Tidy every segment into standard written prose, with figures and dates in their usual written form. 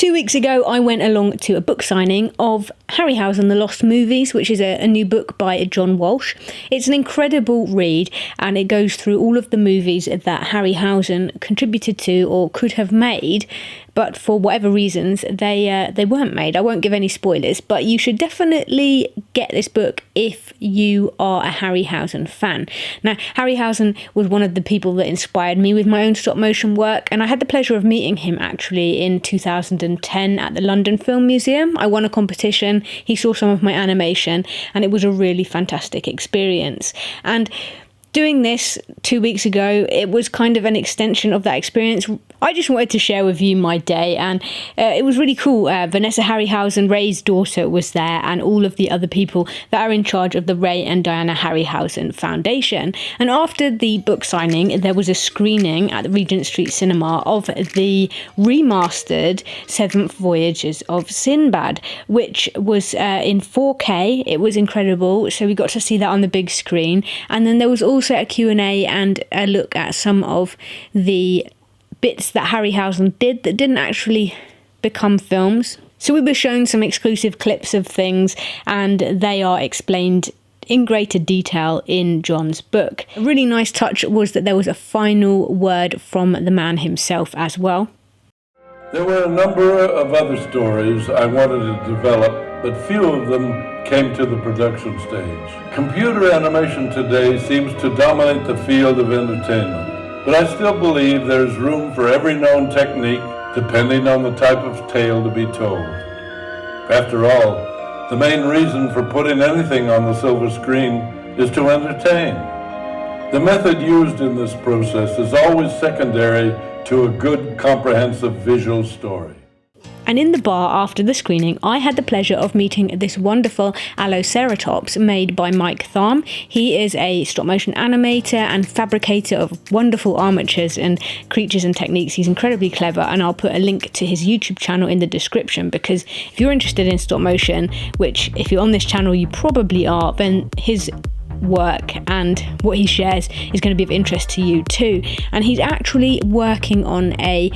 2 weeks ago, I went along to a book signing of Harryhausen, The Lost Movies, which is a new book by John Walsh. It's an incredible read, and it goes through all of the movies that Harryhausen contributed to or could have made, but for whatever reasons, they weren't made. I won't give any spoilers, but you should definitely get this book if you are a Harryhausen fan. Now, Harryhausen was one of the people that inspired me with my own stop motion work, and I had the pleasure of meeting him actually in 2010 at the London Film Museum. I won a competition, he saw some of my animation, and it was a really fantastic experience. And doing this 2 weeks ago, it was kind of an extension of that experience. I just wanted to share with you my day, and it was really cool. Vanessa Harryhausen, Ray's daughter, was there, and all of the other people that are in charge of the Ray and Diana Harryhausen Foundation. And after the book signing, there was a screening at the Regent Street Cinema of the remastered Seventh Voyages of Sinbad, which was in 4K. It was incredible, so we got to see that on the big screen. And then there was also a Q&A and a look at some of the bits that Harryhausen did that didn't actually become films. So we were shown some exclusive clips of things, and they are explained in greater detail in John's book. A really nice touch was that there was a final word from the man himself as well. There were a number of other stories I wanted to develop, but few of them came to the production stage. Computer animation today seems to dominate the field of entertainment, but I still believe there's room for every known technique depending on the type of tale to be told. After all, the main reason for putting anything on the silver screen is to entertain. The method used in this process is always secondary to a good, comprehensive visual story. And in the bar after the screening, I had the pleasure of meeting this wonderful Alloceratops made by Mike Tharm. He is a stop-motion animator and fabricator of wonderful armatures and creatures and techniques. He's incredibly clever, and I'll put a link to his YouTube channel in the description, because if you're interested in stop-motion, which if you're on this channel you probably are, then his work and what he shares is going to be of interest to you too. And he's actually working on a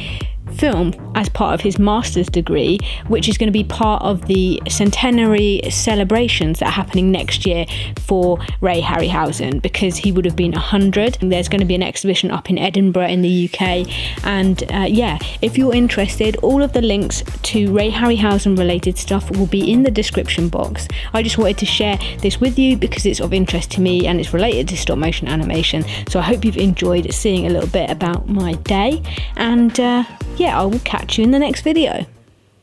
film as part of his master's degree, which is going to be part of the centenary celebrations that are happening next year for Ray Harryhausen, because he would have been 100. And there's going to be an exhibition up in Edinburgh in the UK, and yeah, if you're interested, all of the links to Ray Harryhausen related stuff will be in the description box. I just wanted to share this with you because it's of interest to me and it's related to stop motion animation, so I hope you've enjoyed seeing a little bit about my day, and yeah, I will catch you in the next video.